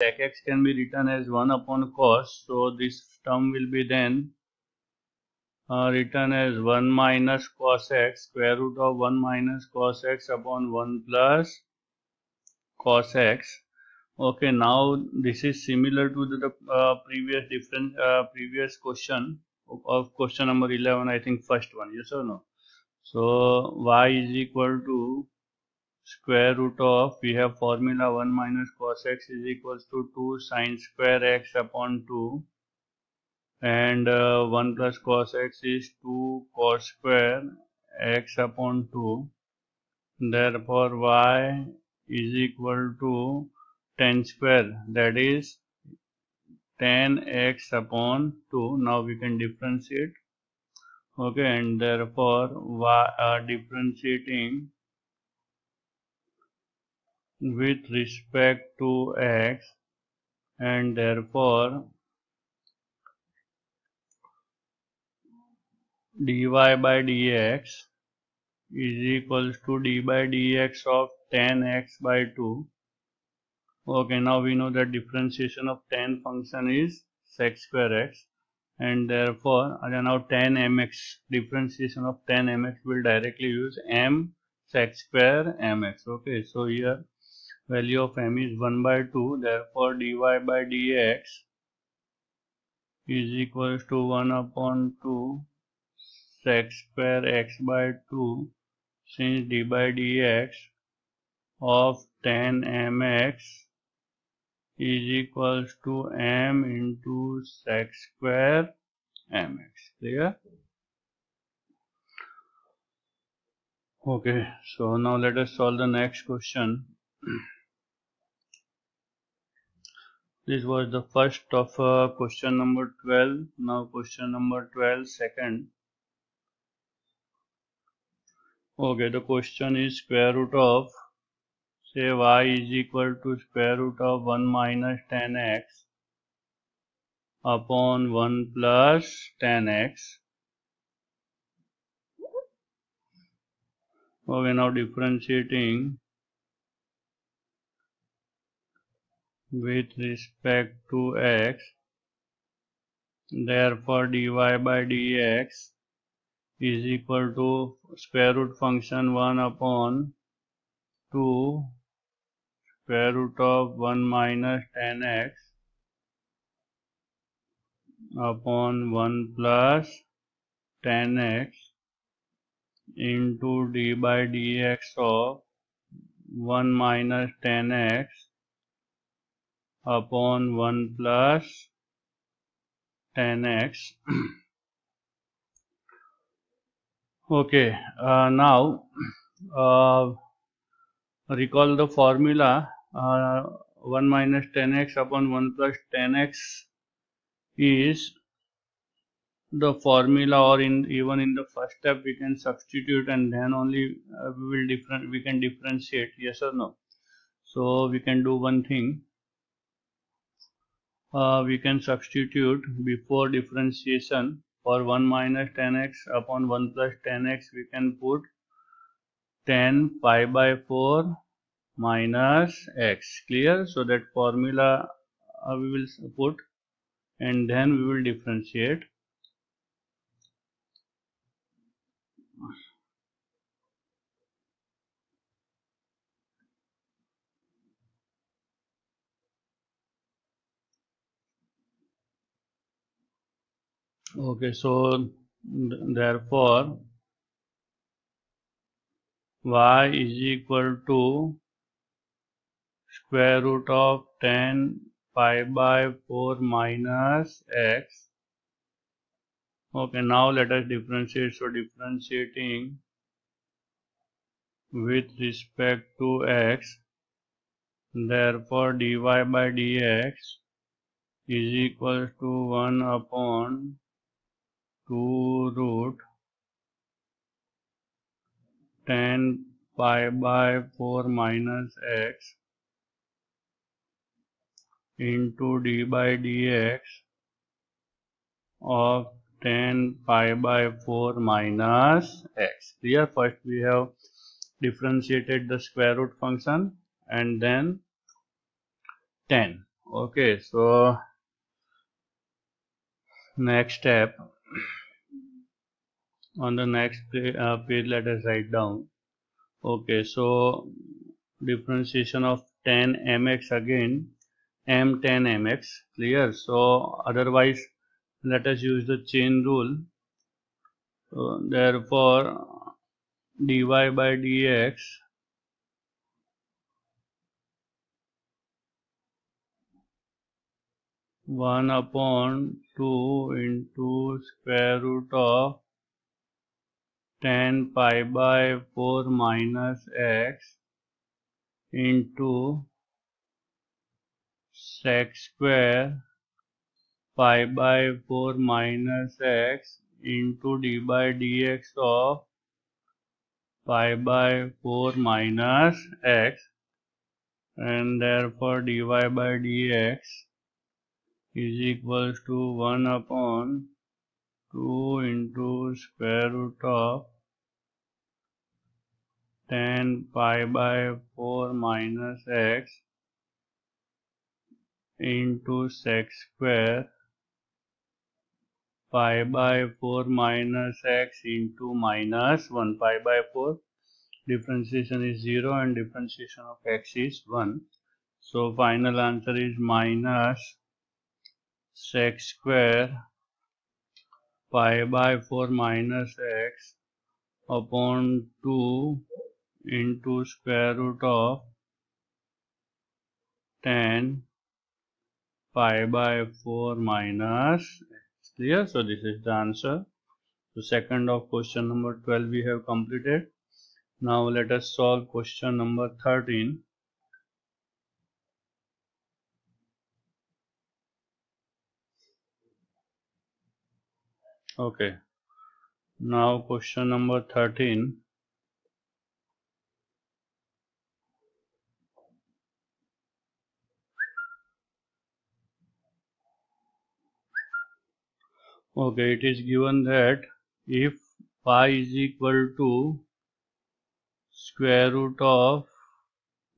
sec x can be written as 1 upon cos, so this term will be then written as 1 minus cos x, square root of 1 minus cos x upon 1 plus cos x. Okay, now this is similar to the previous question of question number 11, I think first one, yes or no? So y is equal to square root of, we have formula 1 minus cos x is equals to 2 sine square x upon 2, and 1 plus cos x is 2 cos square x upon 2. Therefore y is equal to tan square, that is tan x upon 2. Now we can differentiate. Okay, and therefore y differentiating with respect to x, and therefore dy by dx is equals to d by dx of tan x by 2. Okay, now we know that differentiation of tan function is sec square x, and therefore now tan mx, differentiation of tan mx will directly use m sec square mx. Okay, so here value of m is 1 by 2, therefore dy by dx is equals to 1 upon 2 sec square x by 2, since d by dx of tan mx is equals to m into sec square mx. Clear? Okay, so now let us solve the next question. This was the first of question number 12. Now question number 12, second. Okay, the question is square root of, say y is equal to square root of 1 minus tan x upon 1 plus tan x. Okay, now differentiating with respect to x, therefore dy by dx is equal to square root function 1 upon 2 square root of 1 minus tan x upon 1 plus tan x into d by dx of 1 minus tan x upon 1 plus tan x. Okay, now recall the formula. 1 minus tan x upon 1 plus tan x is the formula, or even in the first step we can substitute, and then only we can differentiate, yes or no? So we can do one thing. We can substitute before differentiation. For 1 minus tan x upon 1 plus tan x, we can put tan pi by 4 minus x. Clear? So that formula we will put, and then we will differentiate. Okay, so therefore y is equal to square root of tan pi by 4 minus x. Okay, now let us differentiate. So differentiating with respect to x, therefore dy by dx is equal to 1 upon 2 root tan pi by 4 minus x into d by dx of tan pi by 4 minus x. Here first we have differentiated the square root function and then tan. Okay, so next step, on the next page let us write down. Okay, so differentiation of tan mx again, m tan mx, clear. So otherwise let us use the chain rule. So therefore dy by dx one upon 2 into square root of tan pi by 4 minus x into sec square pi by 4 minus x into d by dx of pi by 4 minus x, and therefore dy by dx is equals to 1 upon 2 into square root of tan pi by 4 minus x into sec square pi by 4 minus x into minus 1. Pi by 4 differentiation is 0 and differentiation of x is 1. So final answer is minus sec square pi by 4 minus x upon 2 into square root of tan pi by 4 minus x. Clear? So this is the answer. So second of question number 12 we have completed. Now let us solve question number 13. Okay. Now question number 13. Okay, it is given that if pi is equal to square root of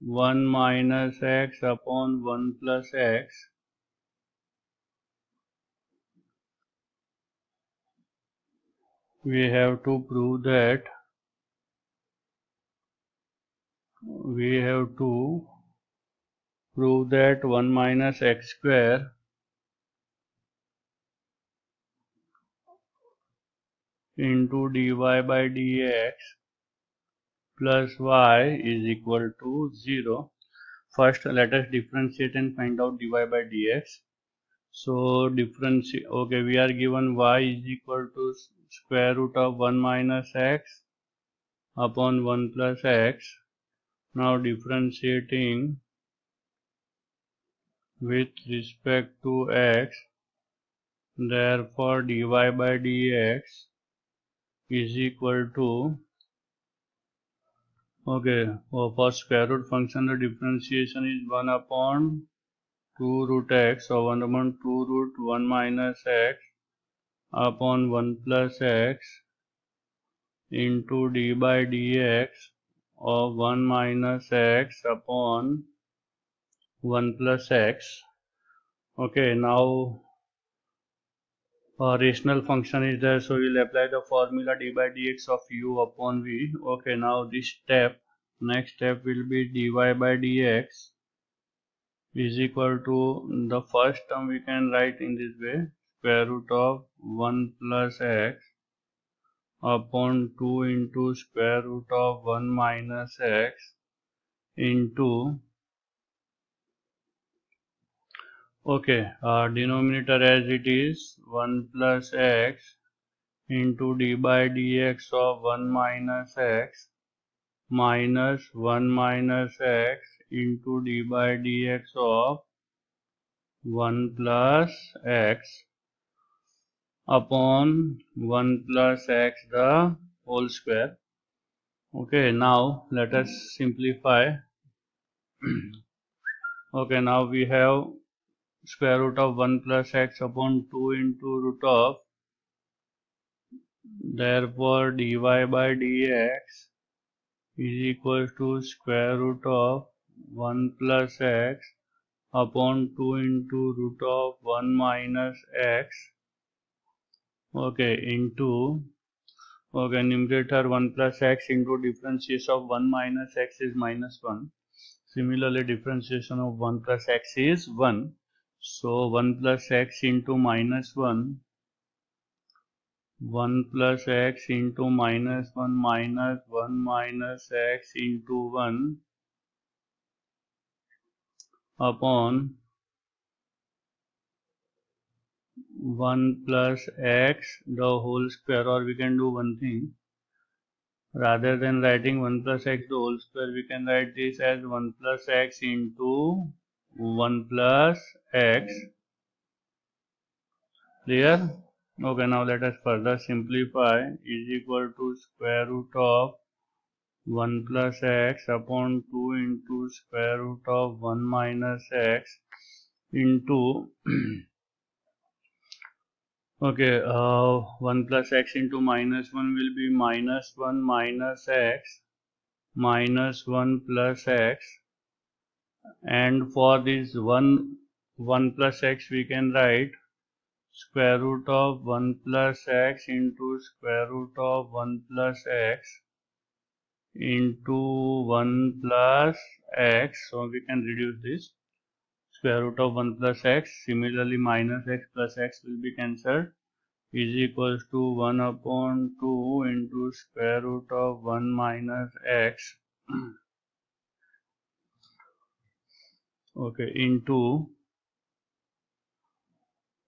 1 minus x upon 1 plus x, we have to prove that 1 minus x square into dy by dx plus y is equal to 0. First let us differentiate and find out dy by dx. So differentiate, okay, we are given y is equal to square root of 1 minus x upon 1 plus x. Now differentiating with respect to x, therefore dy by dx is equal to, okay, for square root function the differentiation is 1 upon 2 root x, so 1 upon 2 root 1 minus x upon 1 plus x into d by dx of 1 minus x upon 1 plus x. Okay, now a rational function is there, so we'll apply the formula d by dx of u upon v. Okay, now this step, next step will be dy by dx is equal to, the first term we can write in this way, square root of 1 plus x upon 2 into square root of 1 minus x into, okay, denominator as it is 1 plus x into d by dx of 1 minus x minus 1 minus x into d by dx of 1 plus x upon 1 plus x the whole square. Okay, now let us simplify. Okay, now we have square root of 1 plus x upon 2 into root of, therefore dy by dx is equal to square root of 1 plus x upon 2 into root of 1 minus x, okay, into, okay, numerator 1 plus x into differentiation of 1 minus x is minus 1. Similarly, differentiation of 1 plus x is 1. So 1 plus x into minus 1, 1 plus x into minus 1 minus 1 minus x into 1 upon 1 plus x the whole square, or we can do one thing. Rather than writing 1 plus x the whole square, we can write this as 1 plus x into 1 plus x. Clear? Okay, now let us further simplify. Is equal to square root of 1 plus x upon 2 into square root of 1 minus x into okay, 1 plus x into minus 1 will be minus 1 minus x minus 1 plus x, and for this 1 plus x we can write square root of 1 plus x into square root of 1 plus x into 1 plus x. So we can reduce this square root of 1 plus x. Similarly, minus x plus x will be cancelled, is equals to 1 upon 2 into square root of 1 minus x okay, into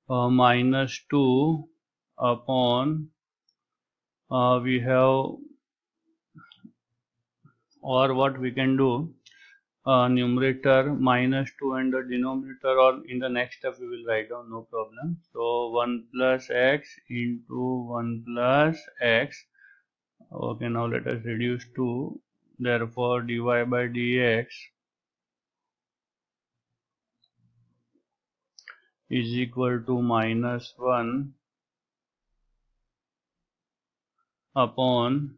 minus 2 upon we have, or what we can do, numerator minus 2 and the denominator, or in the next step we will write down, no problem. So 1 plus x into 1 plus x. Okay, now let us reduce 2. Therefore dy by dx is equal to minus 1 upon,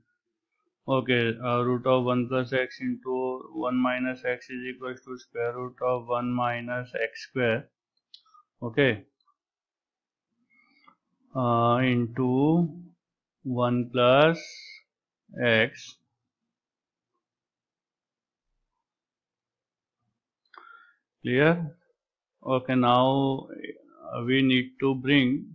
okay, root of 1 plus x into 1 minus x is equal to square root of 1 minus x square, okay, into 1 plus x. Clear? Okay, now we need to bring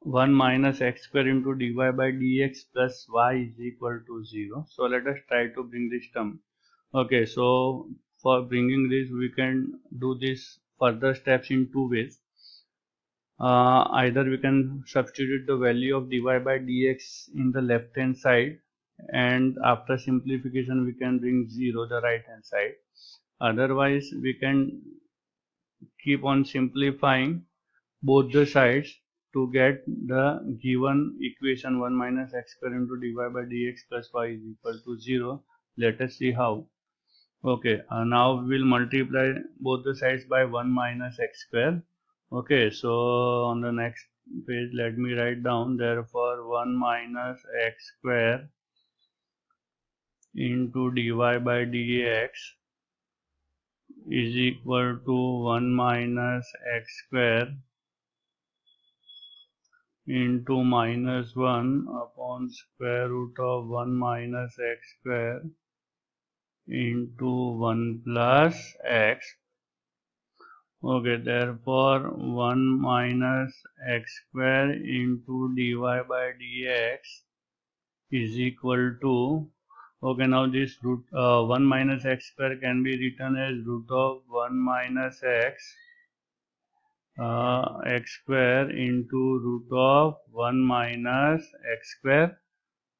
1 minus x square into dy by dx plus y is equal to 0. So let us try to bring this term. Okay, so for bringing this we can do this further steps in two ways. Either we can substitute the value of dy by dx in the left hand side, and after simplification we can bring 0 the right hand side. Otherwise we can keep on simplifying both the sides to get the given equation 1 minus x square into dy by dx plus y is equal to 0. Let us see how. Okay, now we will multiply both the sides by 1 minus x square. Okay, so on the next page let me write down, therefore 1 minus x square into dy by dx is equal to 1 minus x square into minus 1 upon square root of 1 minus x square into 1 plus x. Okay, therefore 1 minus x square into dy by dx is equal to, okay, now this root 1 minus x square can be written as root of 1 minus x square into root of 1 minus x square,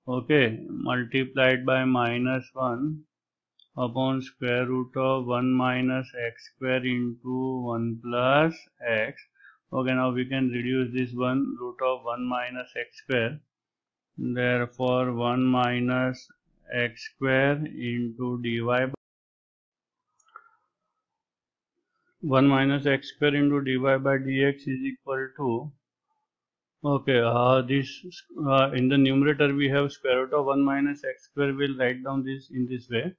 okay, multiplied by minus 1 upon square root of 1 minus x square into 1 plus x. Okay, now we can reduce this one, root of 1 minus x square. Therefore 1 minus x square into dy by 1 minus x square into dy by dx is equal to, okay, this in the numerator we have square root of 1 minus x square. We'll write down this in this way.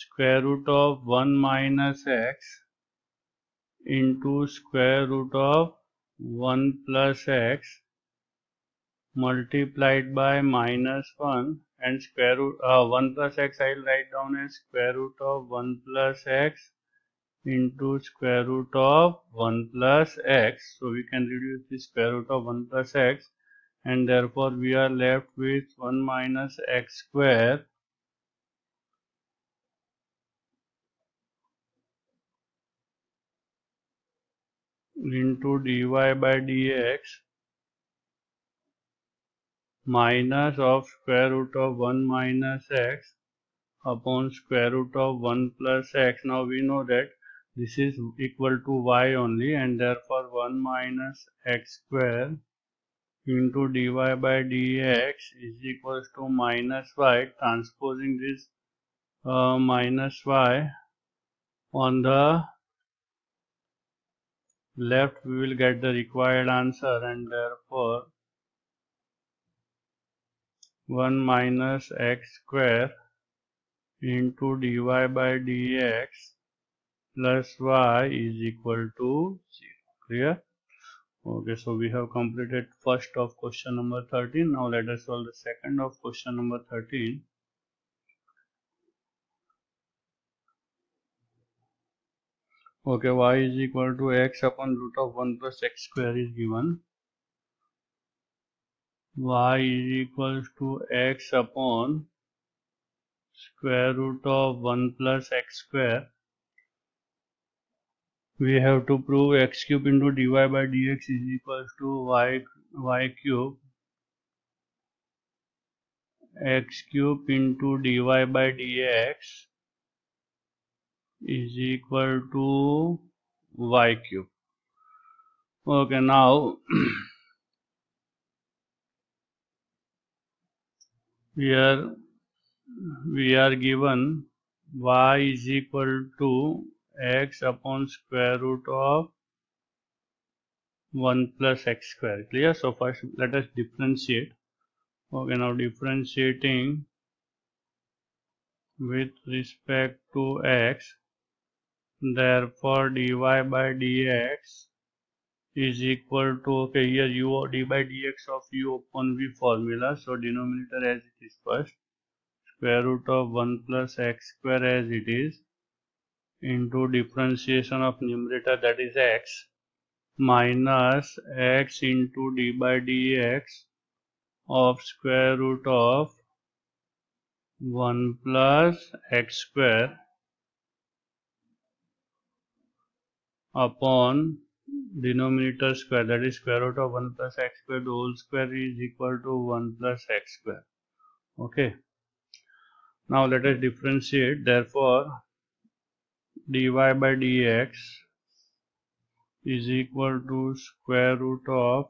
square root of 1 minus x into square root of 1 plus x multiplied by minus 1 and square root 1 plus x I will write down as square root of 1 plus x into square root of 1 plus x. So we can reduce the square root of 1 plus x, and therefore we are left with 1 minus x square into dy by dx minus of square root of 1 minus x upon square root of 1 plus x. Now we know that this is equal to y only, and therefore 1 minus x square into dy by dx is equals to minus y. Transposing this minus y on the left, we will get the required answer, and therefore 1 minus x square into dy by dx plus y is equal to 0. Clear? Okay, so we have completed first of question number 13. Now let us solve the second of question number 13. Okay, y is equal to x upon root of 1 plus x square is given. Y is equals to x upon square root of 1 plus x square. We have to prove x cube into dy by dx is equals to y cube x cube into dy by dx is equal to y cube. Okay, now here we are given y is equal to x upon square root of 1 plus x square. Clear? So first let us differentiate. Okay, now differentiating with respect to x, therefore dy by dx is equal to, okay, here u d by dx of u upon v formula, so denominator as it is first, square root of 1 plus x square as it is, into differentiation of numerator, that is x, minus x into d by dx of square root of 1 plus x square upon denominator square, that is square root of 1 plus x square, the whole square is equal to 1 plus x square. Okay, now let us differentiate. Therefore dy by dx is equal to square root of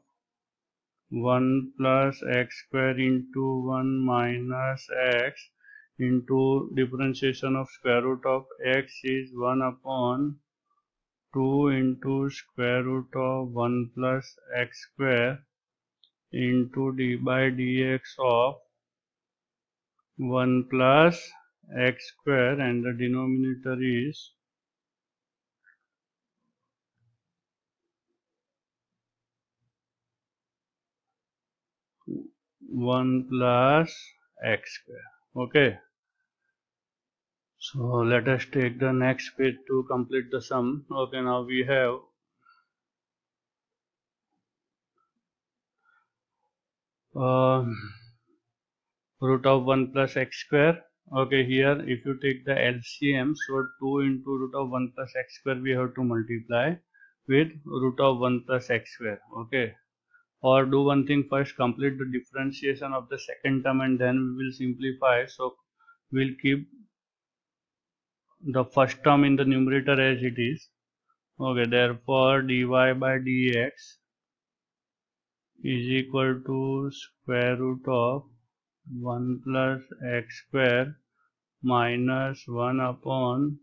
1 plus x square into 1 minus x into differentiation of square root of x is 1 upon 2 into square root of 1 plus x square into d by dx of 1 plus x square, and the denominator is 1 plus x square. Okay, so let us take the next page to complete the sum. Okay, now we have root of 1 plus x square. Okay, here if you take the LCM, so 2 into root of 1 plus x square we have to multiply with root of 1 plus x square. Okay, or do one thing first, complete the differentiation of the second term and then we will simplify. So we'll keep the first term in the numerator as it is. Okay, therefore dy by dx is equal to square root of 1 plus x square minus 1 upon,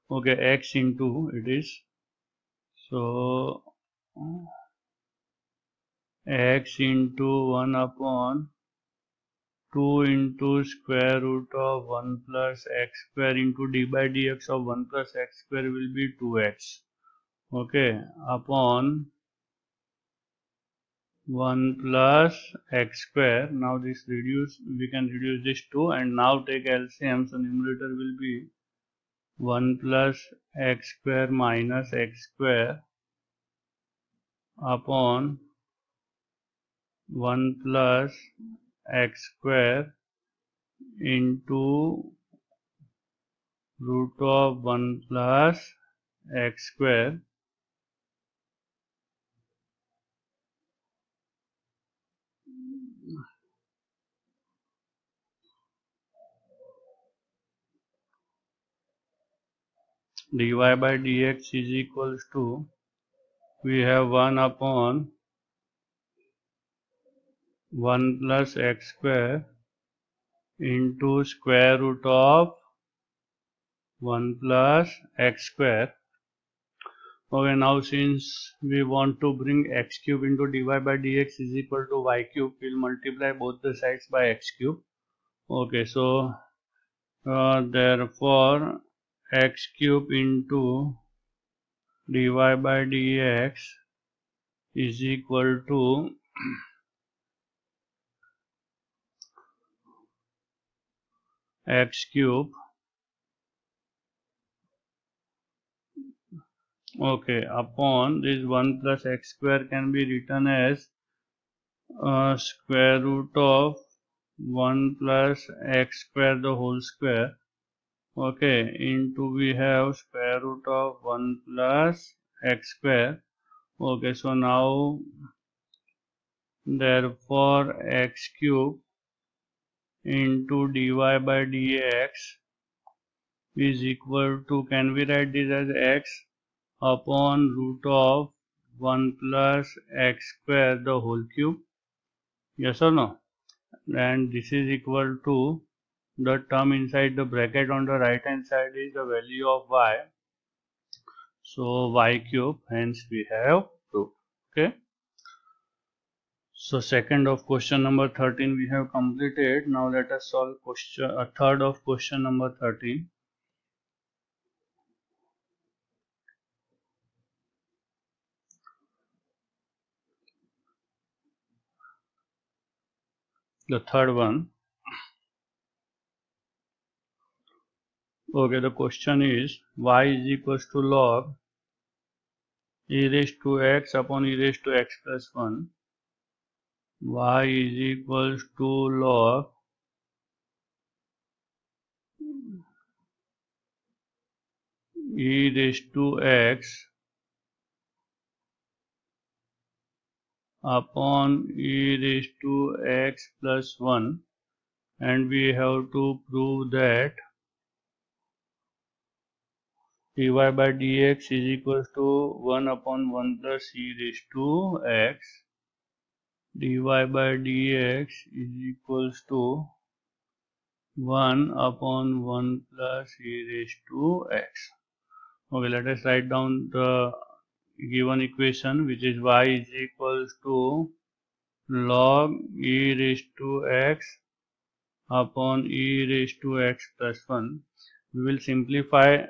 okay, x into it is, so x into 1 upon 2 into square root of 1 plus x square into d by dx of 1 plus x square will be 2x. Okay, upon 1 plus x square. Now this we can reduce this 2 and now take LCM. So numerator will be 1 plus x square minus x square upon 1 plus x square into root of 1 plus x square dy by dx is equals to, we have 1 upon 1 plus x square into square root of 1 plus x square. Okay, now since we want to bring x cube into dy by dx is equal to y cube, we'll multiply both the sides by x cube. Okay, so therefore x cube into dy by dx is equal to x cube. Okay, upon this 1 plus x square can be written as square root of 1 plus x square the whole square. Okay, into we have square root of 1 plus x square. Okay, so now therefore x cube into dy by dx is equal to, can we write this as x upon root of 1 plus x square the whole cube? Yes or no? And this is equal to the term inside the bracket on the right hand side is the value of y. So y cube, hence we have proved. Okay. So second of question number 13 we have completed. Now let us solve question third of question number 13. The third one. Okay, the question is y is equals to log e raised to x upon e raised to x plus 1. Y is equals to log e raised to x upon e raised to x plus 1, and we have to prove that dy by dx is equals to 1 upon 1 plus e raised to x. Dy by dx is equals to 1 upon 1 plus e raised to x. Okay, let us write down the given equation, which is y is equals to log e raised to x upon e raised to x plus 1. We will simplify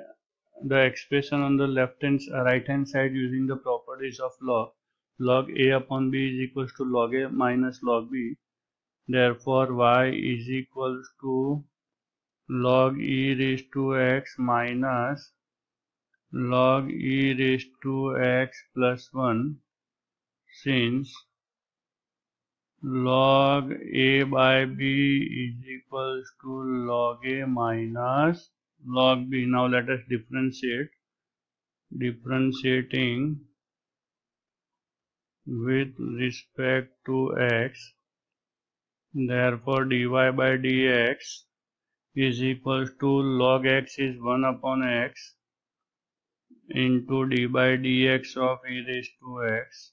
the expression on the right hand side using the properties of log. Log a upon b is equals to log a minus log b. Therefore y is equals to log e raised to x minus log e raised to x plus 1, since log a by b is equals to log a minus log b. Now let us differentiate. Differentiating with respect to x, therefore dy by dx is equals to log x is 1 upon x into d by dx of e raised to x,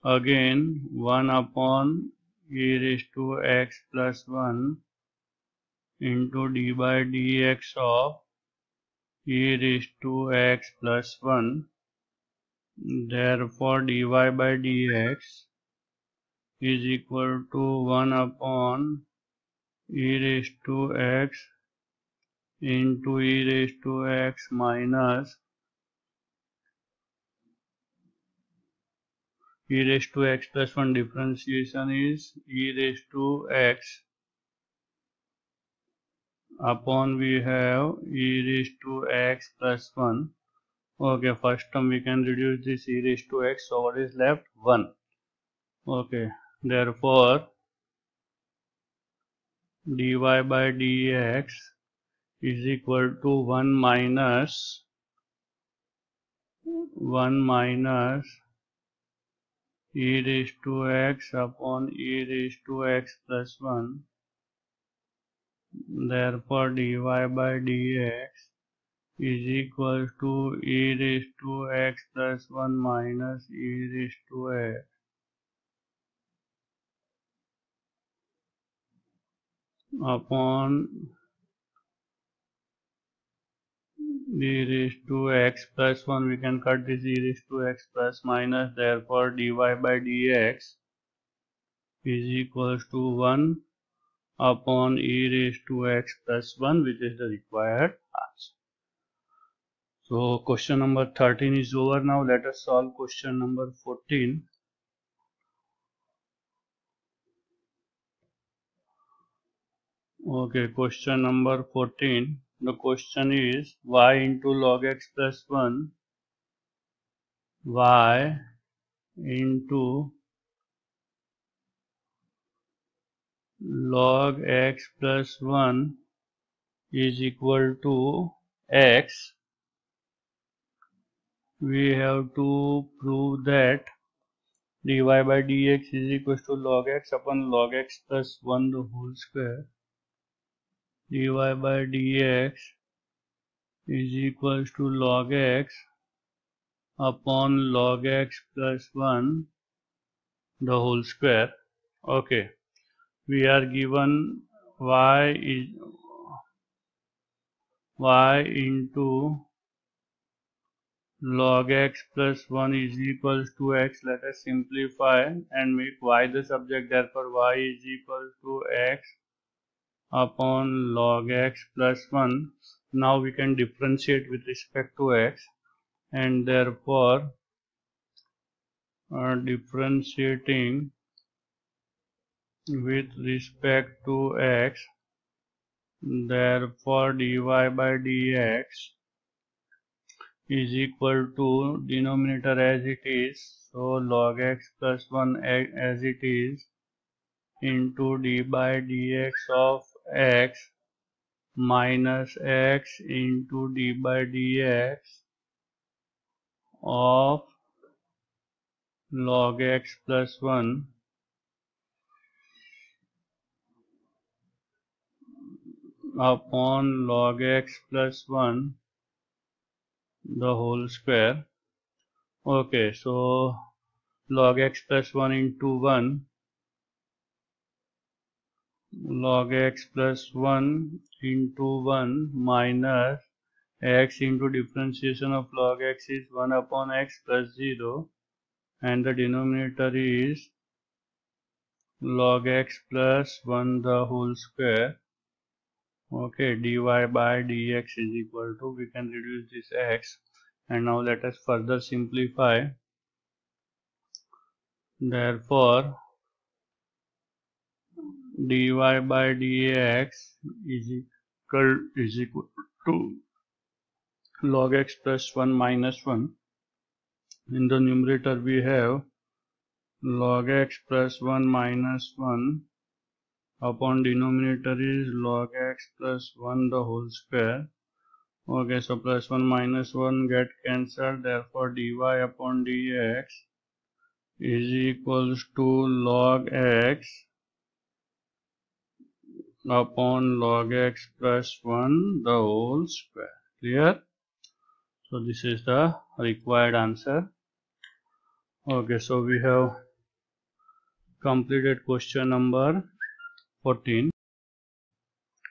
again 1 upon e raised to x plus 1 into d by dx of e raised to x plus 1. Therefore dy by dx is equal to 1 upon e raised to x into e raised to x minus e raised to x plus 1. Differentiation is e raised to x upon we have e raised to x plus 1. Okay, first term we can reduce this e raised to x, so what is left? 1. Okay, therefore dy by dx is equal to 1 minus e raised to x upon e raised to x plus 1. Therefore dy by dx is equal to e raised to x plus 1 minus e raised to x upon e raised to x plus 1. We can cut this e raised to x plus minus, therefore dy by dx is equals to 1 upon e raised to x plus 1, which is the required answer. So question number 13 is over. Now let us solve question number 14. Okay, question number 14. The question is y into log x plus 1, y into log x plus 1 is equal to x. We have to prove that dy by dx is equal to log x upon log x plus 1 the whole square. Dy by dx is equal to log x upon log x plus 1 the whole square. Okay, we are given y into log x plus 1 is equals to x. Let us simplify and make y the subject, therefore y is equal to x upon log x plus 1. Now we can differentiate with respect to x, and therefore differentiating with respect to x, therefore dy by dx is equal to denominator as it is, so log x plus 1 as it is into d by dx of x minus x into d by dx of log x plus 1 upon log x plus 1 the whole square. Okay, so log x plus 1 into 1, log x plus 1 into 1 minus x into differentiation of log x is 1 upon x plus 0, and the denominator is log x plus 1 the whole square. Okay, dy by dx is equal to, we can reduce this x, and now let us further simplify. Therefore dy by dx is equal to log x plus 1 minus 1. In the numerator we have log x plus 1 minus 1 upon denominator is log x plus 1 the whole square. Okay, so plus 1 minus 1 get cancelled, therefore dy upon dx is equals to log x upon log x plus 1 the whole square. Clear? So this is the required answer. Okay, so we have completed question number 14.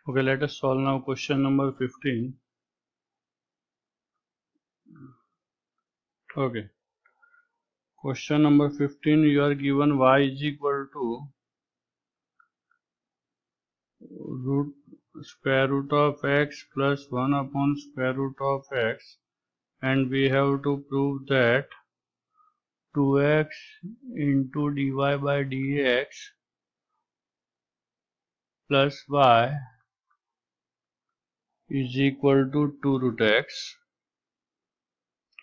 Okay, let us solve now question number 15. Okay, Question number 15, you are given y is equal to square root of x plus 1 upon square root of x, and we have to prove that 2x into dy by dx plus y is equal to 2 root x.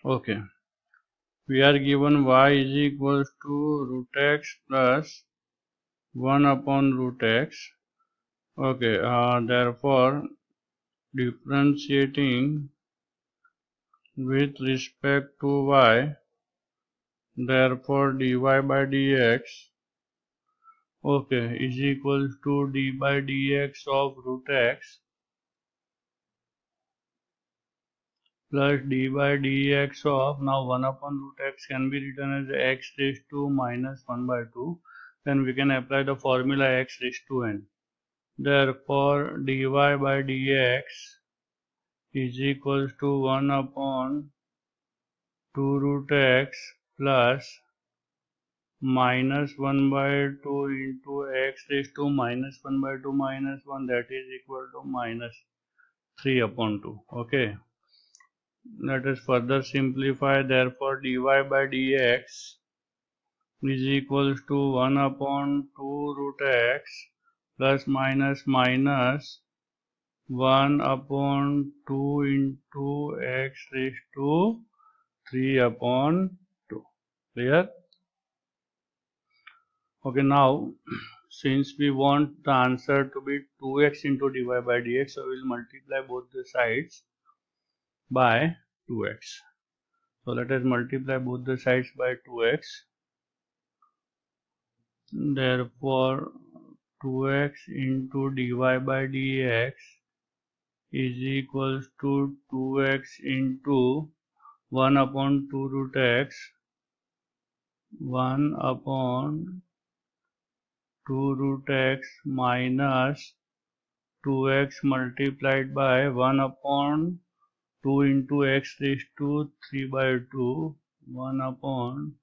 Okay, we are given y is equal to root x plus 1 upon root x. Okay, therefore differentiating with respect to y, therefore dy by dx, okay, is equal to d by dx of root x plus d by dx of, now 1 upon root x can be written as x raised to minus 1 by 2. Then we can apply the formula x raised to n. Therefore dy by dx is equals to 1 upon 2 root x plus minus 1 by 2 into x raised to minus 1 by 2 minus 1, that is equal to minus 3 upon 2. Okay, let us further simplify. Therefore dy by dx is equals to 1 upon 2 root x plus minus 1 upon 2 into x raised to 3 upon 2. Clear? Okay, now since we want the answer to be 2x into dy by dx, so we will multiply both the sides by 2x. So let us multiply both the sides by 2x. Therefore 2x into dy by dx is equals to 2x into 1 upon 2 root x, 1 upon 2 root x minus 2x multiplied by 1 upon 2 into x raised to 3 by 2, 1 upon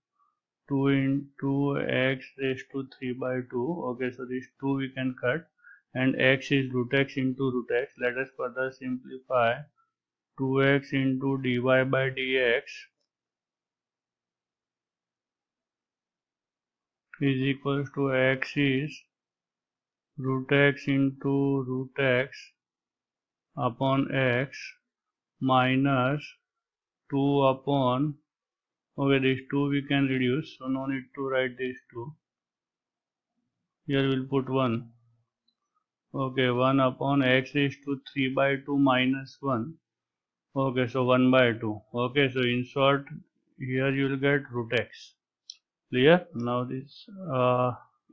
2 into x raised to 3 by 2. Okay, so this 2 we can cut, and x is root x into root x. Let us further simplify. 2x into dy by dx is equals to x is root x into root x upon x minus 2 upon, okay, this 2 we can reduce, so no need to write this 2. Here we'll put 1. Okay, 1 upon x raised to 3 by 2 minus 1. Okay, so 1 by 2. Okay, so in short, here you will get root x. Clear? Now this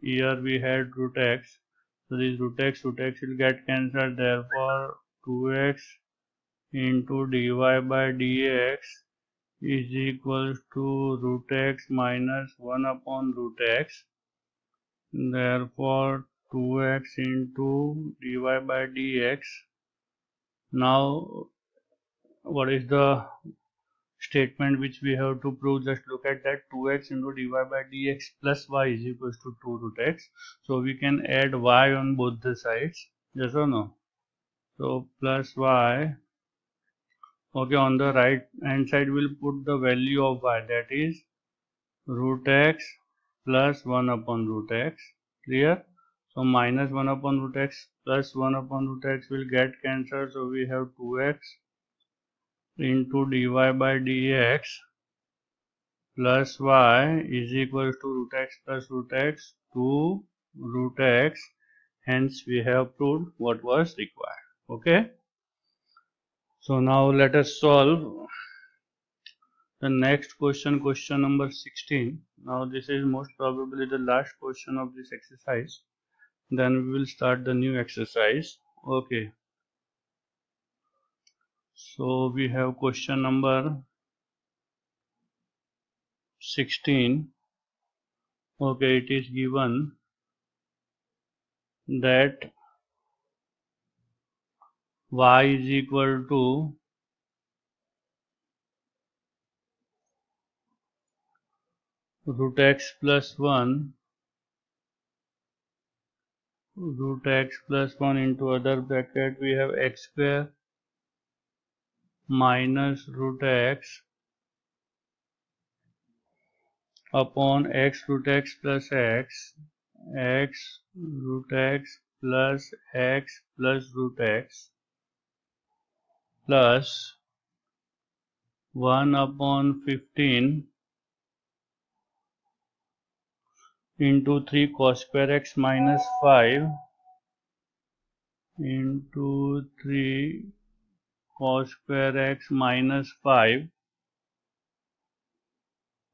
here we had root x. So this root x will get cancelled. Therefore 2x into dy by dx is equals to root x minus 1 upon root x. Therefore 2x into dy by dx. Now what is the statement which we have to prove? Just look at that. 2x into dy by dx plus y is equals to 2 root x. So we can add y on both the sides. Yes or no? So plus y. Okay, on the right hand side we'll put the value of y, that is root x plus 1 upon root x. Clear? So minus 1 upon root x plus 1 upon root x will get cancelled. So we have 2x into dy by dx plus y is equal to root x plus root x to root x. Hence we have proved what was required. Okay. So now let us solve the next question, question number 16. Now this is most probably the last question of this exercise. Then we will start the new exercise. Okay. So we have question number 16. Okay, it is given that y is equal to root x plus 1 root x plus 1 into other bracket we have x square minus root x upon x root x plus x root x plus root x plus 1 upon 15 into 3 cos square x minus 5 into 3 cos square x minus 5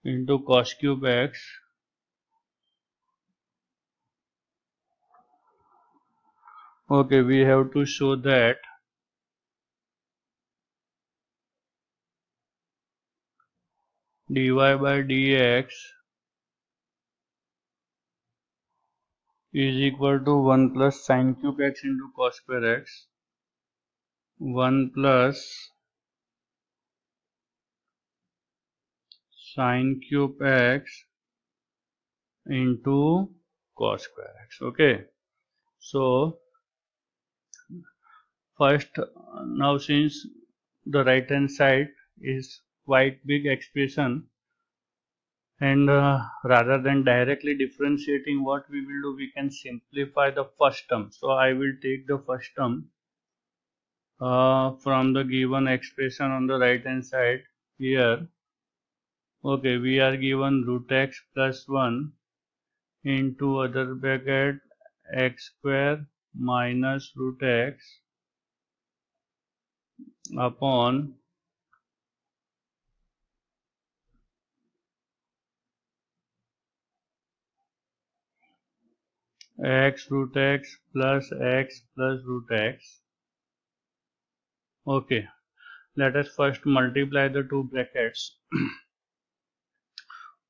into cos cube x okay, we have to show that dy by dx is equal to 1 plus sin cube x into cos square x 1 plus sin cube x into cos square x. Okay, so first now since the right hand side is quite big expression and rather than directly differentiating, what we will do, we can simplify the first term. So I will take the first term from the given expression on the right hand side here. Okay, we are given root x plus 1 into other bracket x square minus root x upon x root x plus root x. Okay, let us first multiply the two brackets.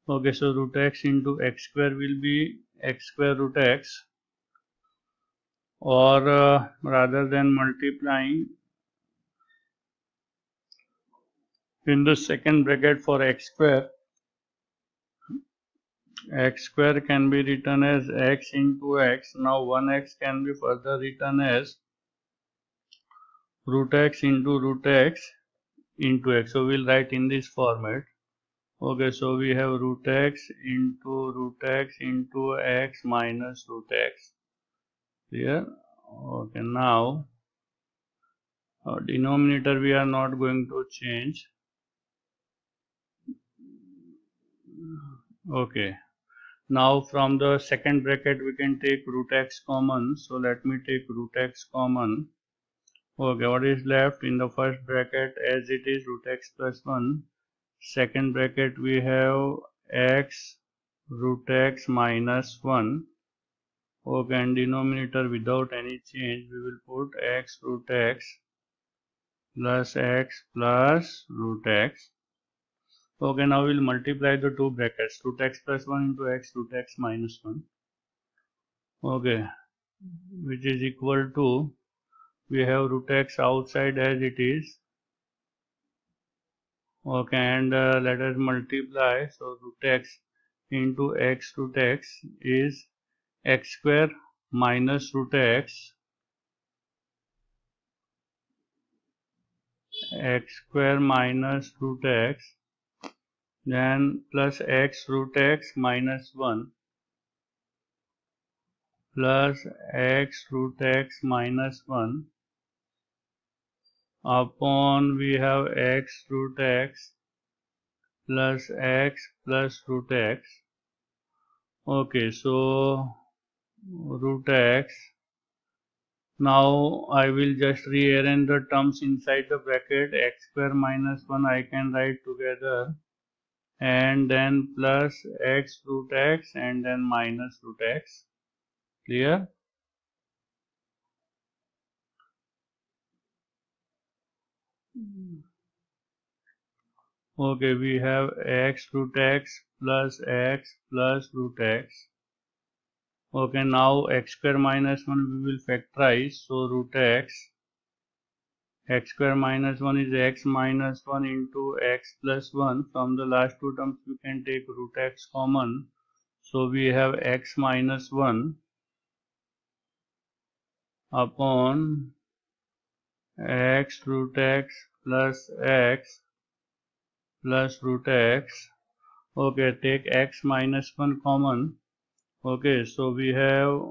Okay, so root x into x square will be x square root x, or rather than multiplying in the second bracket for x square can be written as x into x. Now 1x can be further written as root x into x. So we'll write in this format. Okay, so we have root x into x minus root x. Clear? Okay, now denominator we are not going to change. Okay, now from the second bracket we can take root x common. So let me take root x common. Okay, what is left in the first bracket as it is root x plus 1. Second bracket we have x root x minus 1. Okay, and denominator without any change we will put x root x plus root x. Okay, now we'll multiply the two brackets, root x plus 1 into x root x minus 1. Okay, which is equal to, we have root x outside as it is. Okay, and let us multiply. So root x into x root x is x square minus root x square minus root x, then plus x root x minus 1 plus x root x minus 1 upon we have x root x plus root x. Okay, so root x. Now I will just rearrange the terms inside the bracket. X square minus 1 I can write together, and then plus x root x and then minus root x. Clear? Okay, we have x root x plus root x. Okay, now x square minus 1 we will factorize. So root x x square minus 1 is x minus 1 into x plus 1. From the last two terms we can take root x common. So we have x minus 1 upon x root x plus x plus root x. Okay, take x minus 1 common. Okay, so we have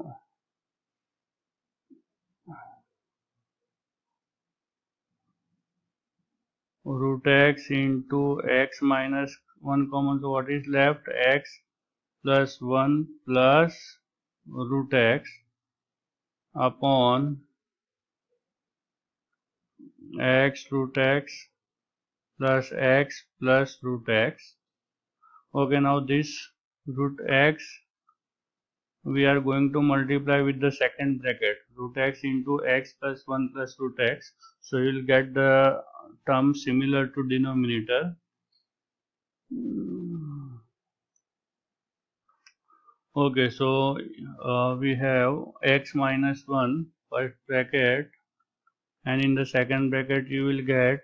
root x into x minus 1 common. So what is left? X plus 1 plus root x upon x root x plus x plus root x. Okay, now this root x we are going to multiply with the second bracket, root x into x plus 1 plus root x. So you will get the term similar to denominator. Okay, so we have x minus 1 first bracket, and in the second bracket you will get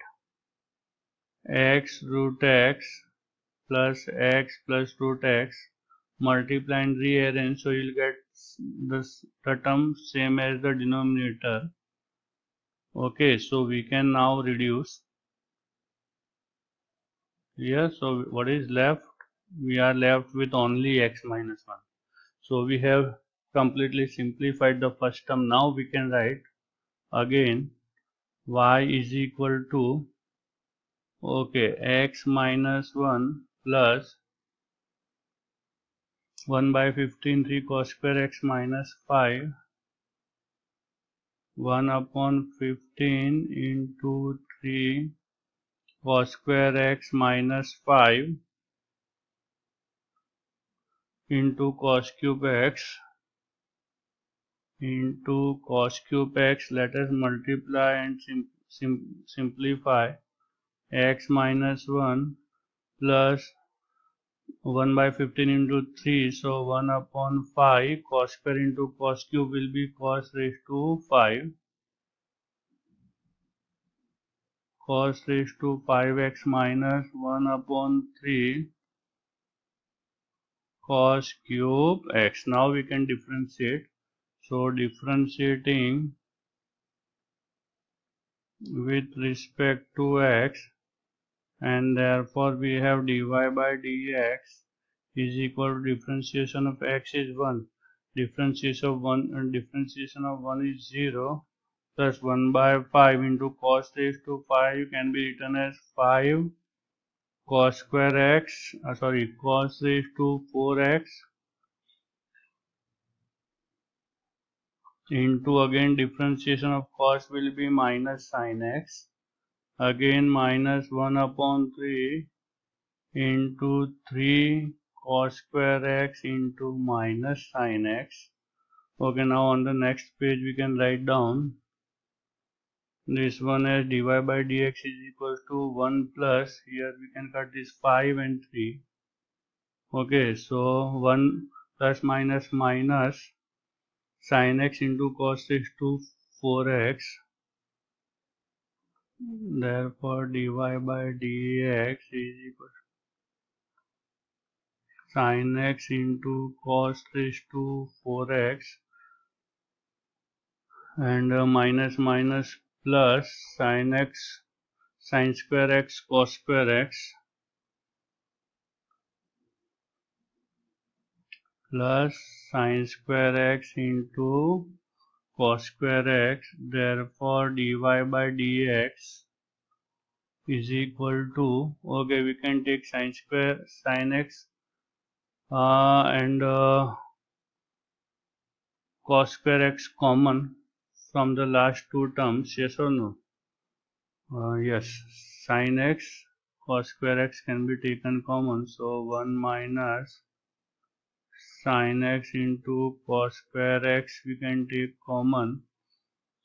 x root x plus x plus root x, multiply and rearrange, so you'll get the term same as the denominator. Okay, so we can now reduce here. So what is left? We are left with only x minus 1. So we have completely simplified the first term. Now we can write again y is equal to, okay, x minus 1 plus 1 by 15 3 cos square x minus 5, 1 upon 15 into 3 cos square x minus 5 into cos cube x into cos cube x. Let us multiply and simplify. X minus 1 plus 1 by 15 into 3, so 1 upon 5 cos square into cos cube will be cos raised to 5, cos raised to 5x minus 1 upon 3 cos cube x. Now we can differentiate. So differentiating with respect to x, and therefore we have dy by dx is equal to differentiation of x is 1, differentiation of 1 is 0, plus 1 by 5 into cos raised to 5 can be written as 5 cos square x, cos raised to 4x into, again differentiation of cos will be minus sin x, again minus 1 upon 3 into 3 cos square x into minus sin x. Okay, now on the next page we can write down this one as dy by dx is equal to 1 plus, here we can cut this 5 and 3. Okay, so 1 plus minus minus sin x into cos raised to 4x, therefore dy by dx is equal to sin x into cos raised to 4x, and minus minus plus sin x sin square x cos square x plus sin square x into cos square x, therefore dy by dx is equal to, okay, we can take sin x and cos square x common from the last two terms, yes or no? Yes, sin x cos square x can be taken common, so 1 minus sin x into cos square x we can take common.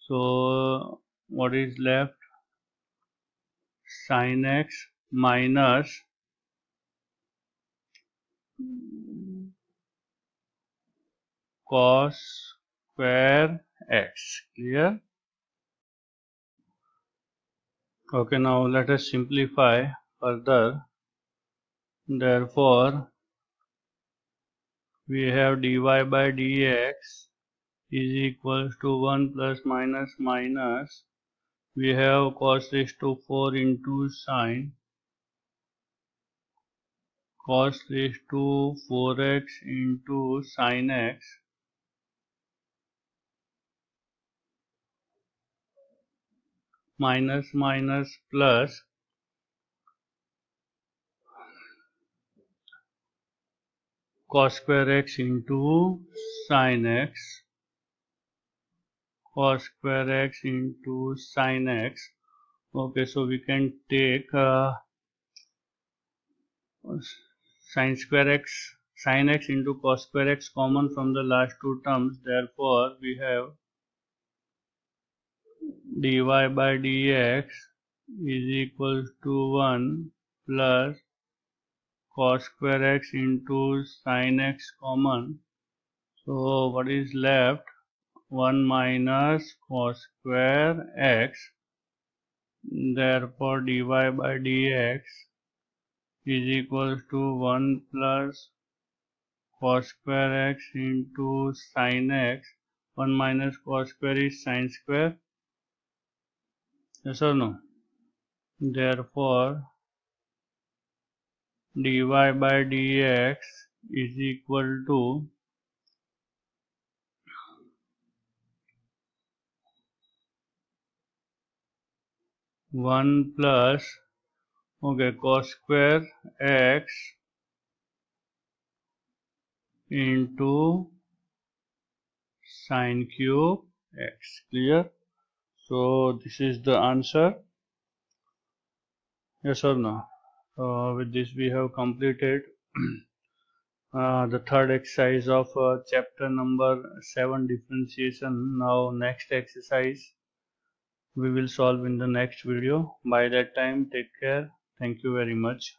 So what is left? Sin x minus cos square x. Clear? Okay, now let us simplify further. Therefore, we have dy by dx is equals to 1 plus minus minus. We have cos raised to 4 into sine. Cos raised to 4x into sin x minus minus plus cos square x into sin x, cos square x into sin x. Okay, so we can take sin square x, sin x into cos square x common from the last two terms. Therefore, we have dy by dx is equal to 1 plus cos square x into sin x common. So what is left? 1 minus cos square x. Therefore dy by dx is equal to 1 plus cos square x into sin x. 1 minus cos square is sin square. Yes or no? Therefore dy by dx is equal to 1 plus cos square x into sin cube x. Clear? So this is the answer. Yes or no? With this we have completed the third exercise of chapter number 7, differentiation. Now next exercise we will solve in the next video. By that time, take care. Thank you very much.